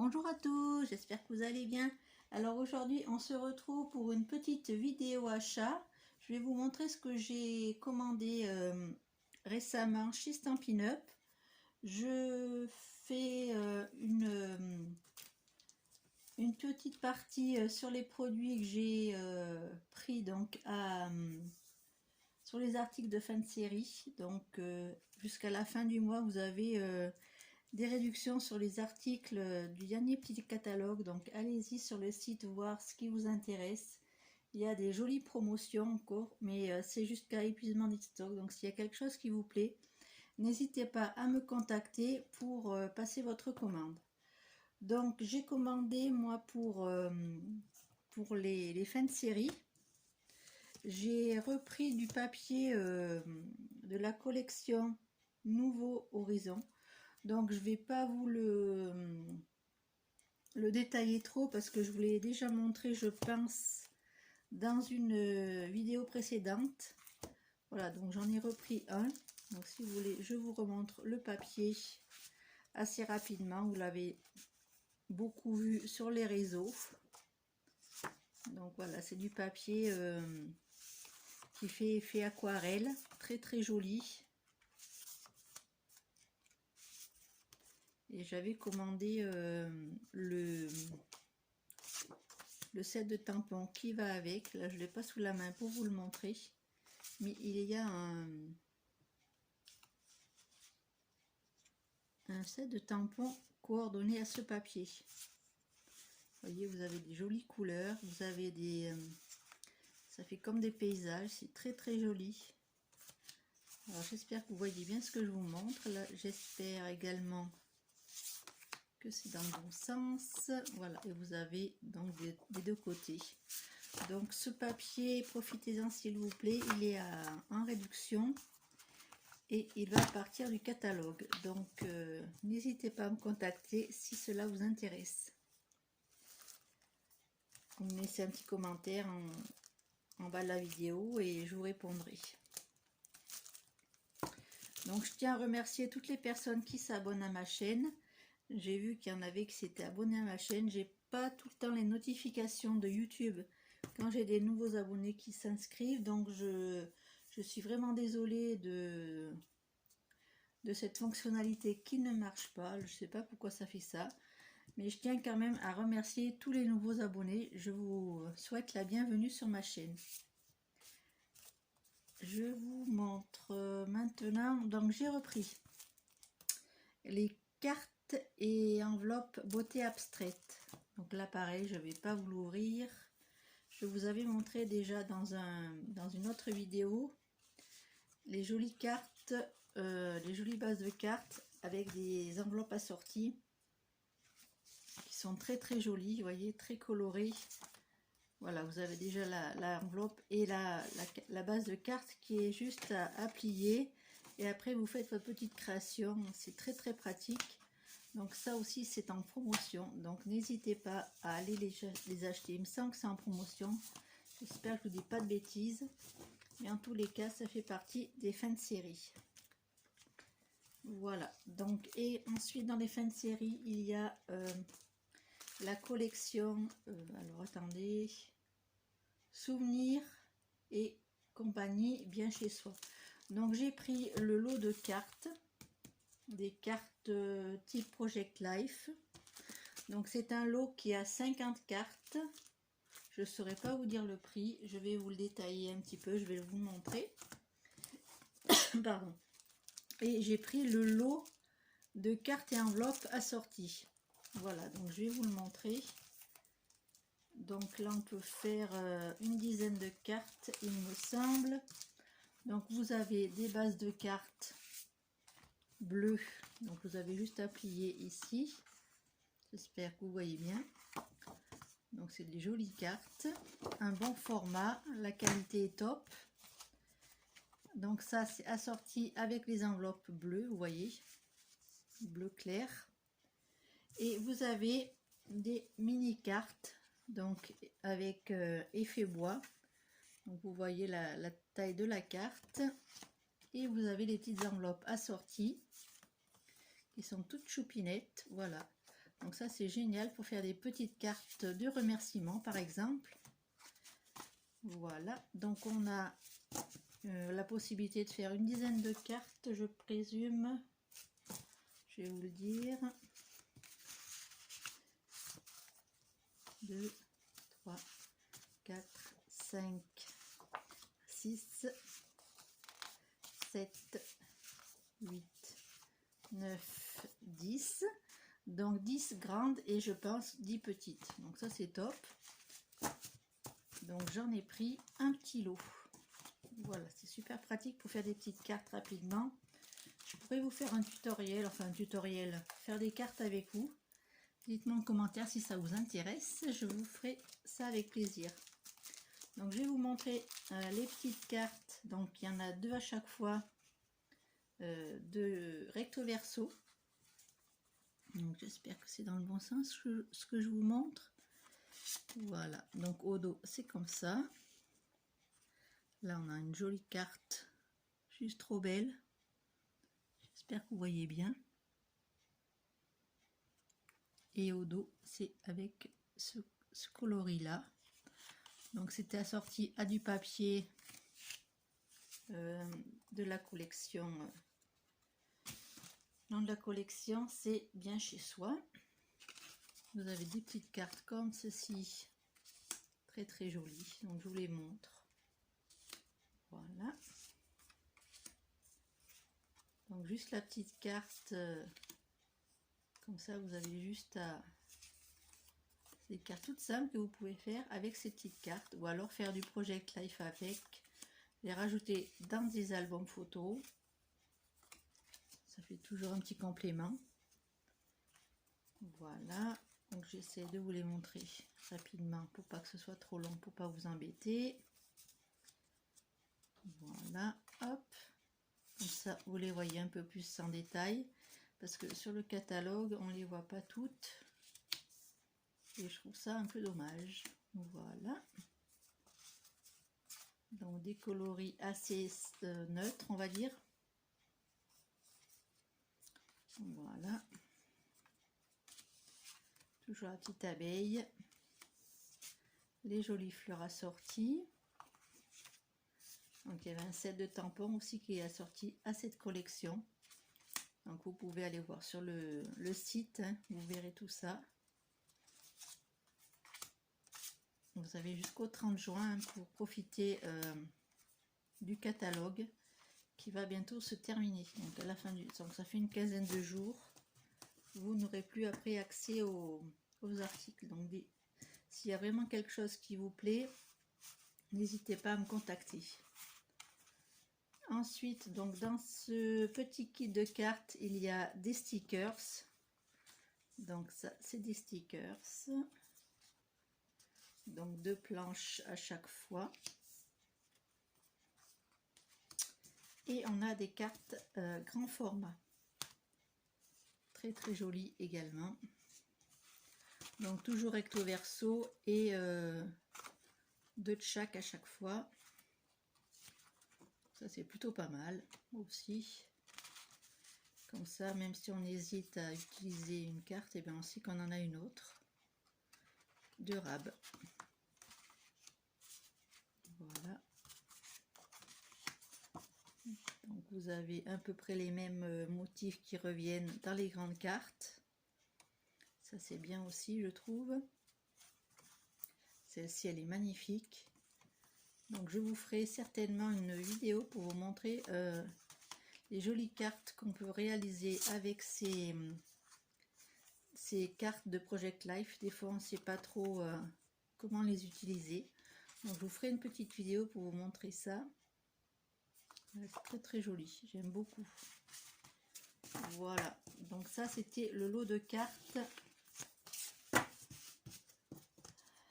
Bonjour à tous, j'espère que vous allez bien. Alors aujourd'hui on se retrouve pour une petite vidéo achat. Je vais vous montrer ce que j'ai commandé récemment chez Stampin' Up. Je fais une petite partie sur les produits que j'ai pris donc sur les articles de fin de série. Donc jusqu'à la fin du mois vous avez des réductions sur les articles du dernier petit catalogue, donc allez-y sur le site voir ce qui vous intéresse. Il y a des jolies promotions encore, mais c'est jusqu'à épuisement des stocks, donc s'il y a quelque chose qui vous plaît, n'hésitez pas à me contacter pour passer votre commande. Donc j'ai commandé moi pour les fins de série, j'ai repris du papier de la collection Nouveau Horizon. Donc je vais pas vous le détailler trop parce que je vous l'ai déjà montré, je pense, dans une vidéo précédente. Voilà, donc j'en ai repris un. Donc si vous voulez, je vous remontre le papier assez rapidement. Vous l'avez beaucoup vu sur les réseaux. Donc voilà, c'est du papier qui fait effet aquarelle, très très joli. Et j'avais commandé le set de tampons qui va avec. Là je ne l'ai pas sous la main pour vous le montrer, mais il y a un set de tampons coordonnés à ce papier. Vous voyez, vous avez des jolies couleurs, vous avez des ça fait comme des paysages, c'est très très joli. Alors j'espère que vous voyez bien ce que je vous montre là. J'espère également que c'est dans le bon sens. Voilà, et vous avez donc des deux côtés. Donc ce papier, profitez-en s'il vous plaît, il est en réduction et il va partir du catalogue. Donc n'hésitez pas à me contacter si cela vous intéresse. Vous me laissez un petit commentaire en bas de la vidéo et je vous répondrai. Donc je tiens à remercier toutes les personnes qui s'abonnent à ma chaîne. J'ai vu qu'il y en avait qui s'étaient abonnés à ma chaîne. J'ai pas tout le temps les notifications de YouTube quand j'ai des nouveaux abonnés qui s'inscrivent. Donc je suis vraiment désolée de cette fonctionnalité qui ne marche pas. Je sais pas pourquoi ça fait ça. Mais je tiens quand même à remercier tous les nouveaux abonnés. Je vous souhaite la bienvenue sur ma chaîne. Je vous montre maintenant. Donc j'ai repris les cartes et enveloppe beauté abstraite. Donc là pareil, je vais pas vous l'ouvrir. Je vous avais montré déjà dans une autre vidéo les jolies cartes, les jolies bases de cartes avec des enveloppes assorties qui sont très très jolies, vous voyez, très colorées. Voilà, vous avez déjà l'enveloppe et la base de cartes qui est juste à plier et après vous faites votre petite création. C'est très très pratique. Donc ça aussi c'est en promotion, donc n'hésitez pas à aller les acheter. Il me semble que c'est en promotion, j'espère que je ne vous dis pas de bêtises, mais en tous les cas ça fait partie des fins de série. Voilà, donc et ensuite dans les fins de série il y a la collection, alors attendez, souvenirs et compagnie bien chez soi. Donc j'ai pris le lot de cartes, des cartes type Project Life. Donc c'est un lot qui a 50 cartes. Je ne saurais pas vous dire le prix, je vais vous le détailler un petit peu, je vais vous le montrer. Pardon. Et j'ai pris le lot de cartes et enveloppes assorties. Voilà, donc je vais vous le montrer. Donc là on peut faire une dizaine de cartes il me semble. Donc vous avez des bases de cartes bleues, donc vous avez juste à plier ici. J'espère que vous voyez bien. Donc c'est des jolies cartes, un bon format, la qualité est top. Donc ça c'est assorti avec les enveloppes bleues, vous voyez, bleu clair. Et vous avez des mini cartes, donc avec effet bois. Donc vous voyez la taille de la carte. Et vous avez les petites enveloppes assorties qui sont toutes choupinettes, voilà. Donc ça c'est génial pour faire des petites cartes de remerciement par exemple. Voilà, donc on a la possibilité de faire une dizaine de cartes, je présume. Je vais vous le dire. 2, 3, 4, 5, 6, 7, 8, 9, 10. Donc 10 grandes et je pense 10 petites. Donc ça c'est top. Donc j'en ai pris un petit lot. Voilà, c'est super pratique pour faire des petites cartes rapidement. Je pourrais vous faire un tutoriel, faire des cartes avec vous. Dites-moi en commentaire si ça vous intéresse, je vous ferai ça avec plaisir. Donc je vais vous montrer les petites cartes. Donc il y en a 2 à chaque fois, de recto verso. Donc j'espère que c'est dans le bon sens ce que je vous montre. Voilà, donc au dos c'est comme ça. Là on a une jolie carte, juste trop belle. J'espère que vous voyez bien. Et au dos c'est avec ce coloris là. Donc c'était assorti à du papier de la collection. Le nom de la collection c'est Bien chez soi. Vous avez des petites cartes comme ceci, très très jolies. Donc je vous les montre. Voilà. Donc juste la petite carte, comme ça vous avez juste à... Des cartes toutes simples que vous pouvez faire avec ces petites cartes, ou alors faire du Project Life avec, les rajouter dans des albums photos. Ça fait toujours un petit complément. Voilà, donc j'essaie de vous les montrer rapidement pour pas que ce soit trop long, pour pas vous embêter. Voilà, hop, comme ça vous les voyez un peu plus en détail, parce que sur le catalogue on les voit pas toutes. Et je trouve ça un peu dommage. Voilà. Donc des coloris assez neutres, on va dire. Voilà. Toujours la petite abeille. Les jolies fleurs assorties. Donc il y avait un set de tampons aussi qui est assorti à cette collection. Donc vous pouvez aller voir sur le site, hein, vous verrez tout ça. Vous avez jusqu'au 30 juin pour profiter du catalogue qui va bientôt se terminer. Donc à la fin donc ça fait une quinzaine de jours. Vous n'aurez plus après accès aux articles. Donc s'il y a vraiment quelque chose qui vous plaît, n'hésitez pas à me contacter. Ensuite, donc dans ce petit kit de cartes, il y a des stickers. Donc ça, c'est des stickers. Donc 2 planches à chaque fois. Et on a des cartes grand format. Très très jolies également. Donc toujours recto verso et 2 de chaque à chaque fois. Ça c'est plutôt pas mal aussi. Comme ça, même si on hésite à utiliser une carte, et bien on sait qu'on en a une autre. De rab. Voilà. Donc vous avez à peu près les mêmes motifs qui reviennent dans les grandes cartes. Ça c'est bien aussi, je trouve. Celle-ci elle est magnifique. Donc je vous ferai certainement une vidéo pour vous montrer les jolies cartes qu'on peut réaliser avec ces cartes de Project Life. Des fois on ne sait pas trop comment les utiliser. Donc je vous ferai une petite vidéo pour vous montrer ça. C'est très très joli, j'aime beaucoup. Voilà, donc ça c'était le lot de cartes.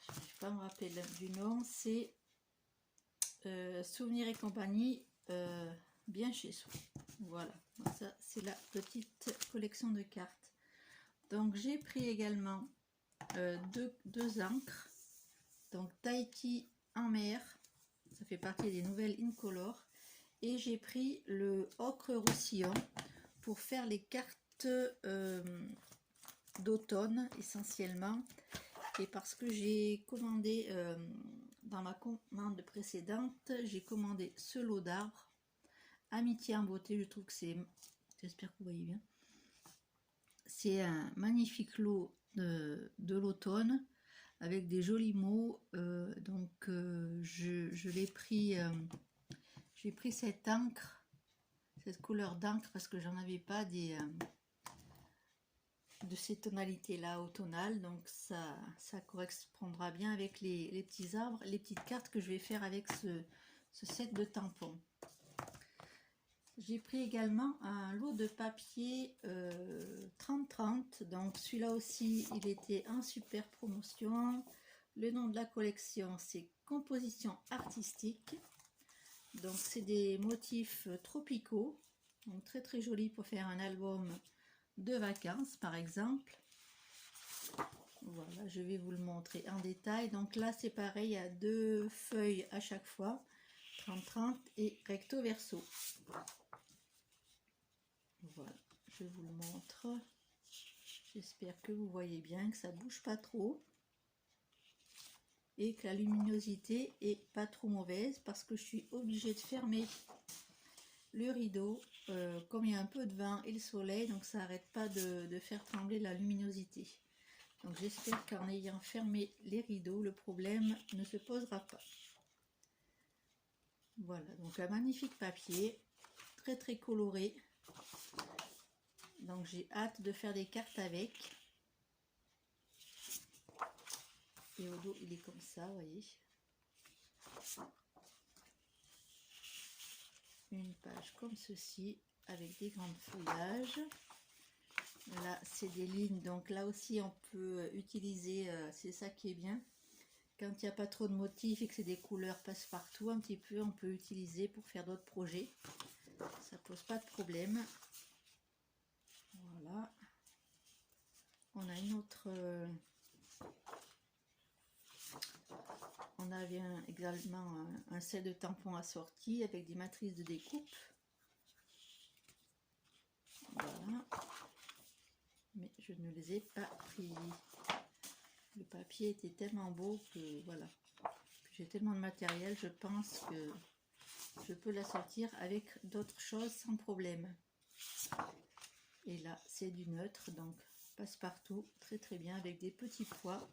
Je n'arrive pas à me rappeler du nom, c'est Souvenirs et compagnie, Bien chez soi. Voilà, donc ça c'est la petite collection de cartes. Donc j'ai pris également deux encres, donc Tahiti en mer, ça fait partie des nouvelles Incolor, et j'ai pris le ocre roussillon pour faire les cartes d'automne essentiellement, et parce que j'ai commandé dans ma commande précédente, j'ai commandé ce lot d'arbres Amitié en beauté. Je trouve que c'est, j'espère que vous voyez bien, c'est un magnifique lot de l'automne avec des jolis mots. Je l'ai pris, j'ai pris cette encre, cette couleur d'encre, parce que j'en avais pas de ces tonalités là automnales, donc ça correspondra bien avec les petits arbres, les petites cartes que je vais faire avec ce set de tampons. J'ai pris également un lot de papier 30-30, donc celui-là aussi il était en super promotion. Le nom de la collection c'est Composition artistique, donc c'est des motifs tropicaux, donc très très joli pour faire un album de vacances par exemple. Voilà, je vais vous le montrer en détail. Donc là c'est pareil, il y a 2 feuilles à chaque fois, 30-30 et recto verso. Voilà, je vous le montre. J'espère que vous voyez bien, que ça bouge pas trop et que la luminosité est pas trop mauvaise, parce que je suis obligée de fermer le rideau comme il y a un peu de vent et le soleil, donc ça n'arrête pas de faire trembler la luminosité. Donc j'espère qu'en ayant fermé les rideaux, le problème ne se posera pas. Voilà, donc un magnifique papier, très très coloré. Donc j'ai hâte de faire des cartes avec. Et au dos il est comme ça, vous voyez. Une page comme ceci avec des grands feuillages. Là c'est des lignes, donc là aussi on peut utiliser, c'est ça qui est bien. Quand il n'y a pas trop de motifs et que c'est des couleurs passe-partout un petit peu, on peut utiliser pour faire d'autres projets. Ça pose pas de problème. Voilà. On a une autre... on avait également un set de tampons assortis avec des matrices de découpe. Voilà. Mais je ne les ai pas pris. Le papier était tellement beau que voilà. J'ai tellement de matériel, je pense que je peux la sortir avec d'autres choses sans problème. Et là c'est du neutre, donc passe-partout, très très bien, avec des petits pois.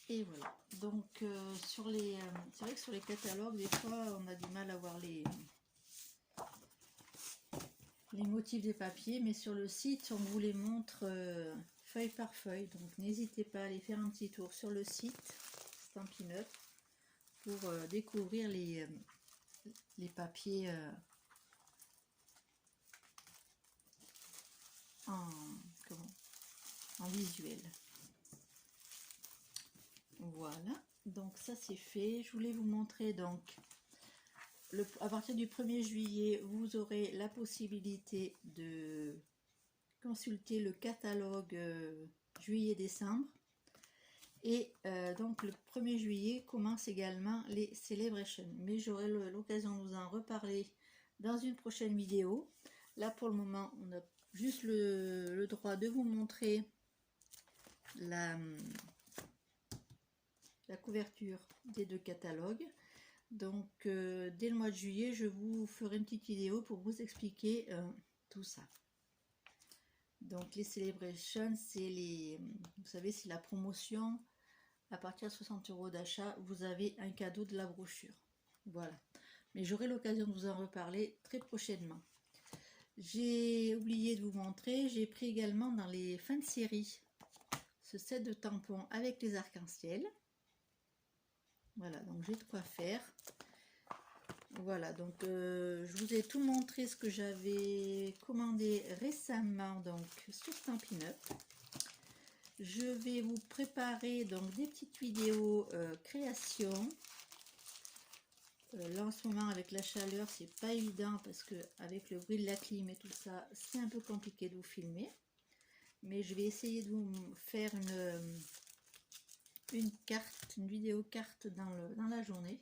Et voilà, donc c'est vrai que sur les catalogues des fois on a du mal à voir les motifs des papiers, mais sur le site on vous les montre feuille par feuille, donc n'hésitez pas à aller faire un petit tour sur le site Stampin' Up pour découvrir les papiers en visuel. Voilà, donc ça c'est fait. Je voulais vous montrer donc à partir du 1er juillet vous aurez la possibilité de consulter le catalogue juillet-décembre, et donc le 1er juillet commence également les celebrations, mais j'aurai l'occasion de vous en reparler dans une prochaine vidéo. Là pour le moment on a juste le droit de vous montrer la couverture des 2 catalogues. Donc dès le mois de juillet je vous ferai une petite vidéo pour vous expliquer tout ça. Donc les celebrations, c'est vous savez, c'est la promotion. À partir de 60 € d'achat, vous avez un cadeau de la brochure. Voilà. Mais j'aurai l'occasion de vous en reparler très prochainement. J'ai oublié de vous montrer, j'ai pris également dans les fins de série ce set de tampons avec les arcs-en-ciel. Voilà, donc j'ai de quoi faire. Voilà, donc je vous ai tout montré ce que j'avais commandé récemment donc sur Stampin' Up. Je vais vous préparer donc des petites vidéos création. Là en ce moment avec la chaleur c'est pas évident, parce que avec le bruit de la clim et tout ça c'est un peu compliqué de vous filmer. Mais je vais essayer de vous faire une vidéo carte dans la journée.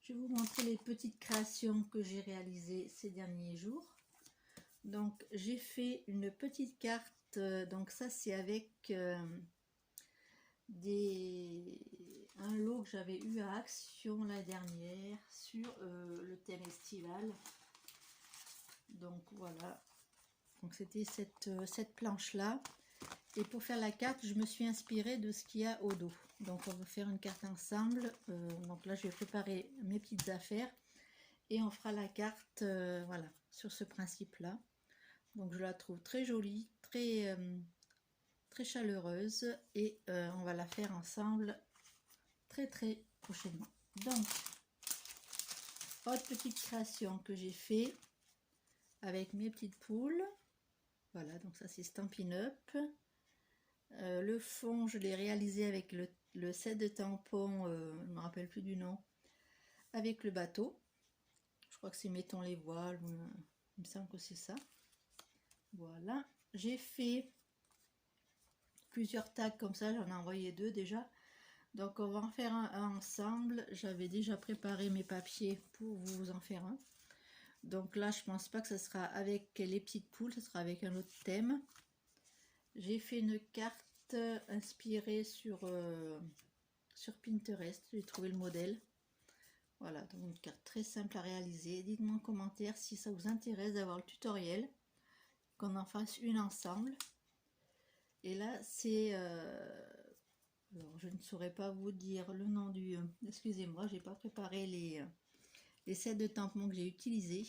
Je vais vous montrer les petites créations que j'ai réalisées ces derniers jours. Donc j'ai fait une petite carte donc ça c'est avec un lot que j'avais eu à Action l'année dernière sur le thème estival. Donc voilà, donc c'était cette planche là. Et pour faire la carte, je me suis inspirée de ce qu'il y a au dos. Donc on va faire une carte ensemble. Donc là je vais préparer mes petites affaires et on fera la carte voilà, sur ce principe là. Donc je la trouve très jolie, très chaleureuse, et on va la faire ensemble très prochainement. Donc autre petite création que j'ai fait avec mes petites poules. Voilà, donc ça c'est Stampin' Up. Le fond, je l'ai réalisé avec le set de tampons, je ne me rappelle plus du nom, avec le bateau. Je crois que c'est Mettons les voiles, il me semble que c'est ça. Voilà, j'ai fait plusieurs tags comme ça, j'en ai envoyé 2 déjà. Donc on va en faire un ensemble. J'avais déjà préparé mes papiers pour vous en faire un. Donc là, je pense pas que ce sera avec les petites poules, ce sera avec un autre thème. J'ai fait une carte inspirée sur Pinterest, j'ai trouvé le modèle. Voilà, donc une carte très simple à réaliser. Dites-moi en commentaire si ça vous intéresse d'avoir le tutoriel, qu'on en fasse une ensemble. Et là, c'est... alors, je ne saurais pas vous dire le nom du... excusez-moi, j'ai pas préparé les sets de tampons que j'ai utilisés.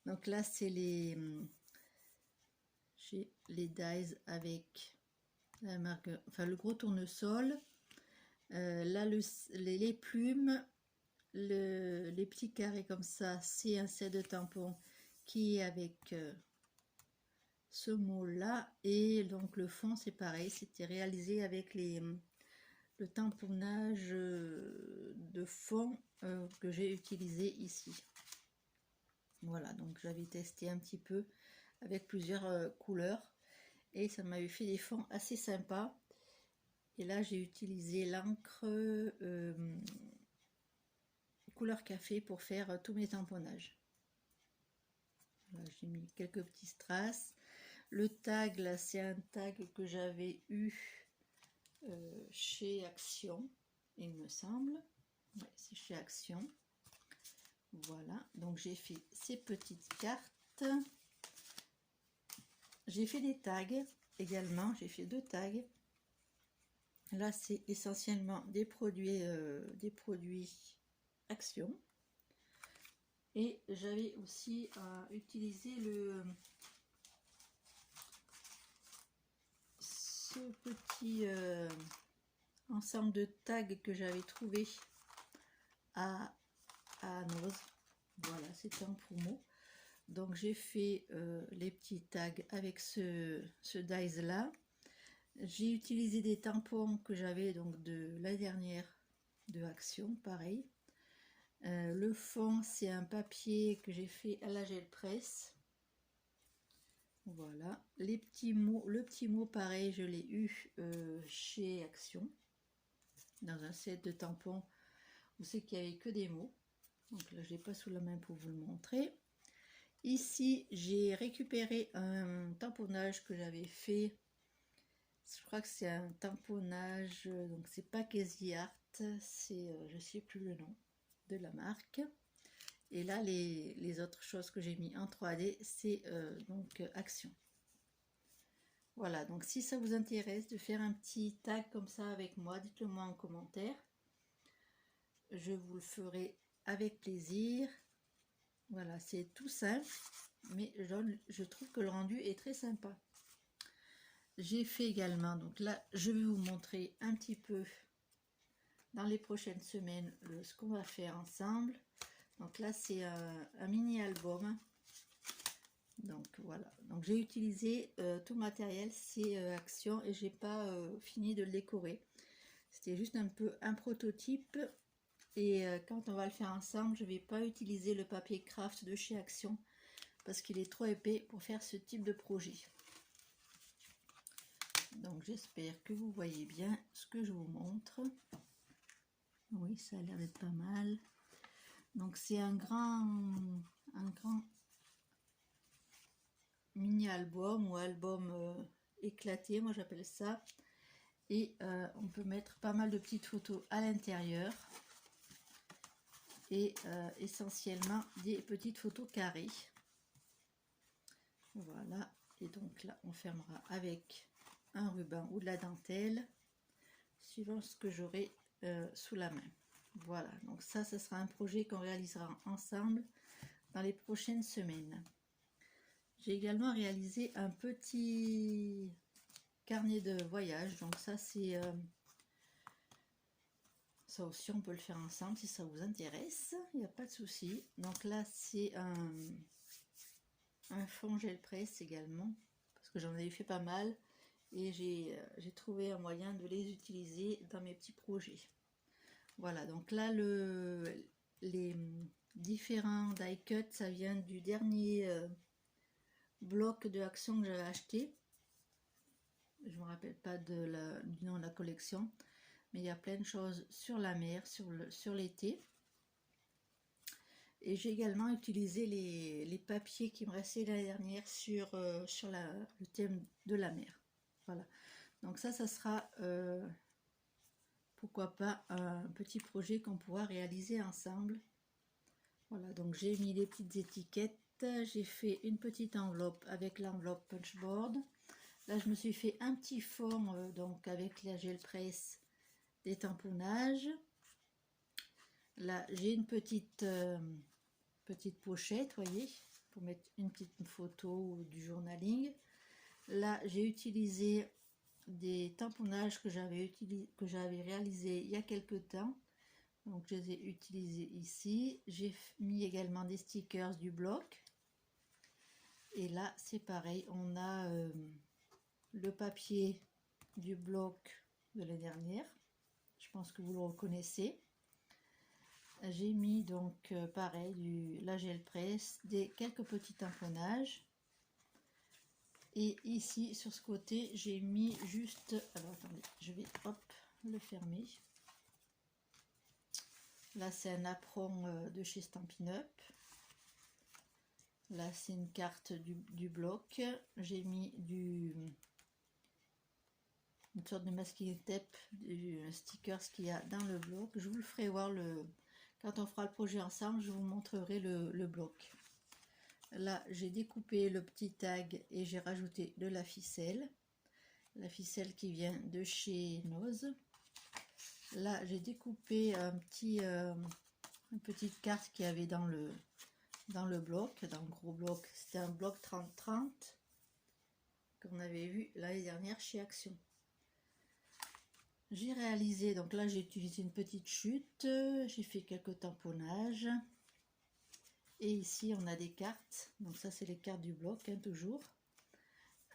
Donc là, c'est les dies avec la marque, enfin le gros tournesol. Là, les plumes, les petits carrés comme ça, c'est un set de tampons qui est avec ce mot là, et donc le fond c'est pareil, c'était réalisé avec le tamponnage de fond que j'ai utilisé ici. Voilà, donc j'avais testé un petit peu avec plusieurs couleurs et ça m'avait fait des fonds assez sympas. Et là j'ai utilisé l'encre couleur café pour faire tous mes tamponnages. J'ai mis quelques petits strass. Le tag là, c'est un tag que j'avais eu chez Action, il me semble. Ouais, c'est chez Action. Voilà, donc j'ai fait ces petites cartes. J'ai fait des tags également, j'ai fait 2 tags. Là, c'est essentiellement des produits Action. Et j'avais aussi utilisé ce petit ensemble de tags que j'avais trouvé à Noz. Voilà, c'était en promo. Donc j'ai fait les petits tags avec ce dies là. J'ai utilisé des tampons que j'avais donc de la dernière de Action, pareil. Le fond, c'est un papier que j'ai fait à la gel presse. Voilà, les petits mots, le petit mot pareil, je l'ai eu chez Action, dans un set de tampons où c'est qu'il n'y avait que des mots. Donc là, je n'ai pas sous la main pour vous le montrer. Ici, j'ai récupéré un tamponnage que j'avais fait. Je crois que c'est un tamponnage, donc c'est pas Casey Art, c'est je sais plus le nom de la marque. Et là, les autres choses que j'ai mis en 3D, c'est donc Action. Voilà, donc si ça vous intéresse de faire un petit tag comme ça avec moi, dites-le moi en commentaire. Je vous le ferai avec plaisir. Voilà, c'est tout simple, mais je trouve que le rendu est très sympa. J'ai fait également, donc là, je vais vous montrer un petit peu dans les prochaines semaines ce qu'on va faire ensemble. Donc là, c'est un mini album. Donc voilà, donc j'ai utilisé tout le matériel, c'est Action, et j'ai pas fini de le décorer. C'était juste un peu un prototype. Et quand on va le faire ensemble, je vais pas utiliser le papier craft de chez Action parce qu'il est trop épais pour faire ce type de projet. Donc j'espère que vous voyez bien ce que je vous montre. Oui, ça a l'air d'être pas mal. Donc c'est un grand mini album ou album éclaté, moi j'appelle ça. Et on peut mettre pas mal de petites photos à l'intérieur. Et essentiellement des petites photos carrées. Voilà. Et donc là, on fermera avec un ruban ou de la dentelle, suivant ce que j'aurai sous la main. Voilà, donc ça, ce sera un projet qu'on réalisera ensemble dans les prochaines semaines. J'ai également réalisé un petit carnet de voyage, donc ça c'est ça aussi on peut le faire ensemble si ça vous intéresse, il n'y a pas de souci. Donc là c'est un fond gel presse également, parce que j'en avais fait pas mal et j'ai trouvé un moyen de les utiliser dans mes petits projets. Voilà, donc là les différents die cuts, ça vient du dernier bloc de action que j'avais acheté. Je me rappelle pas du nom de la collection, mais il y a plein de choses sur la mer, sur l'été. Et j'ai également utilisé les papiers qui me restaient l'année dernière sur le thème de la mer. Voilà, donc ça sera pourquoi pas un petit projet qu'on pourra réaliser ensemble. Voilà, donc j'ai mis les petites étiquettes, j'ai fait une petite enveloppe avec l'enveloppe punchboard. Là je me suis fait un petit fond donc avec la gel presse, des tamponnages. Là j'ai une petite pochette, voyez, pour mettre une petite photo du journaling. Là j'ai utilisé des tamponnages que j'avais réalisé il y a quelque temps, donc je les ai utilisés ici. J'ai mis également des stickers du bloc, et là c'est pareil, on a le papier du bloc de l'année dernière, je pense que vous le reconnaissez. J'ai mis donc pareil la gel presse, quelques petits tamponnages. Et ici sur ce côté j'ai mis juste, alors attendez, je vais le fermer. Là c'est un apron de chez Stampin' Up. Là c'est une carte du bloc. J'ai mis une sorte de masking tape, du stickers qu'il y a dans le bloc. Je vous le ferai voir quand on fera le projet ensemble, je vous montrerai le bloc. Là j'ai découpé le petit tag et j'ai rajouté de la ficelle qui vient de chez Noz. Là j'ai découpé une petite carte qu'il y avait dans le bloc, dans le gros bloc. C'était un bloc 30-30 qu'on avait vu l'année dernière chez Action. J'ai réalisé, donc là j'ai utilisé une petite chute, j'ai fait quelques tamponnages. Et ici on a des cartes, donc ça c'est les cartes du bloc, hein, toujours.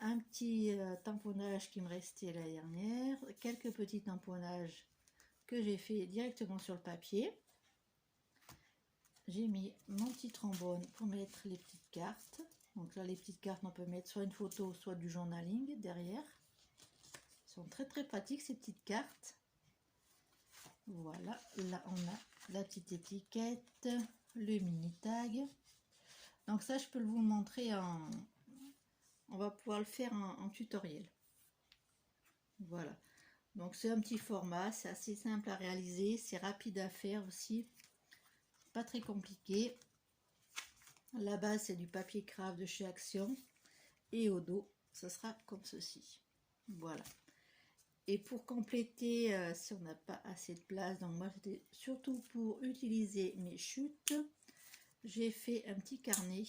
Un petit tamponnage qui me restait l'année dernière, quelques petits tamponnages que j'ai fait directement sur le papier. J'ai mis mon petit trombone pour mettre les petites cartes. Donc là les petites cartes, on peut mettre soit une photo, soit du journaling derrière. Elles sont très très pratiques ces petites cartes. Voilà, là on a la petite étiquette, le mini tag. Donc ça je peux vous montrer on va pouvoir le faire en tutoriel. Voilà, donc c'est un petit format, c'est assez simple à réaliser, c'est rapide à faire aussi, pas très compliqué. La base c'est du papier craft de chez Action, et au dos ça sera comme ceci. Voilà, et pour compléter, si on n'a pas assez de place, donc moi c'était surtout pour utiliser mes chutes, j'ai fait un petit carnet,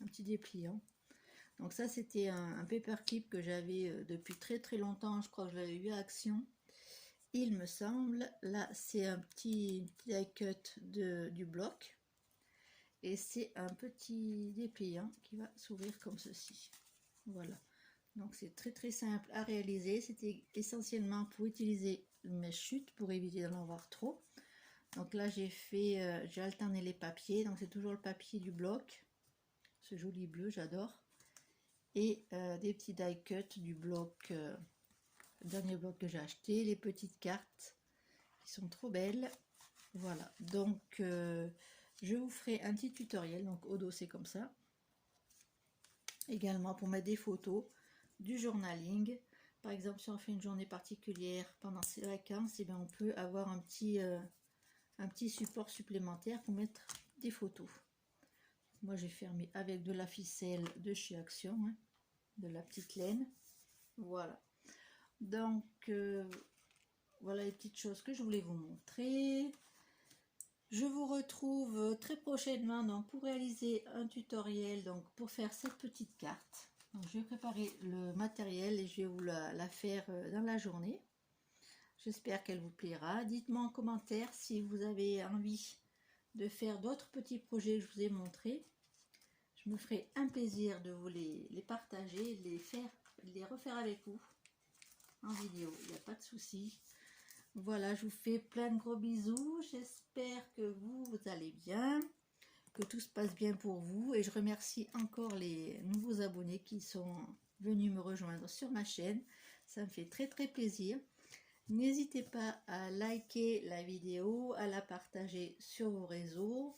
un petit dépliant. Donc ça c'était un paperclip que j'avais depuis très très longtemps, je crois que je l'avais eu à Action, il me semble. Là c'est un petit die cut du bloc, et c'est un petit dépliant qui va s'ouvrir comme ceci. Voilà, donc c'est très très simple à réaliser. C'était essentiellement pour utiliser mes chutes, pour éviter d'en avoir trop. Donc là j'ai alterné les papiers, donc c'est toujours le papier du bloc, ce joli bleu, j'adore, et des petits die cut du bloc, le dernier bloc que j'ai acheté, les petites cartes qui sont trop belles. Voilà, donc je vous ferai un petit tutoriel. Donc au dos c'est comme ça, également pour mettre des photos, du journaling. Par exemple, si on fait une journée particulière pendant ces vacances, et bien on peut avoir un petit support supplémentaire pour mettre des photos. Moi j'ai fermé avec de la ficelle de chez Action, hein, de la petite laine. Voilà. Donc voilà les petites choses que je voulais vous montrer. Je vous retrouve très prochainement donc, pour réaliser un tutoriel donc, pour faire cette petite carte. Donc, je vais préparer le matériel et je vais vous la faire dans la journée. J'espère qu'elle vous plaira. Dites-moi en commentaire si vous avez envie de faire d'autres petits projets que je vous ai montrés. Je me ferai un plaisir de vous les partager, les refaire avec vous en vidéo. Il n'y a pas de souci. Voilà, je vous fais plein de gros bisous. J'espère que vous allez bien, que tout se passe bien pour vous. Et je remercie encore les nouveaux abonnés qui sont venus me rejoindre sur ma chaîne. Ça me fait très très plaisir. N'hésitez pas à liker la vidéo, à la partager sur vos réseaux.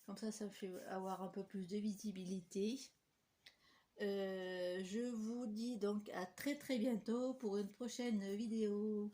Comme ça me fait avoir un peu plus de visibilité. Je vous dis donc à très très bientôt pour une prochaine vidéo.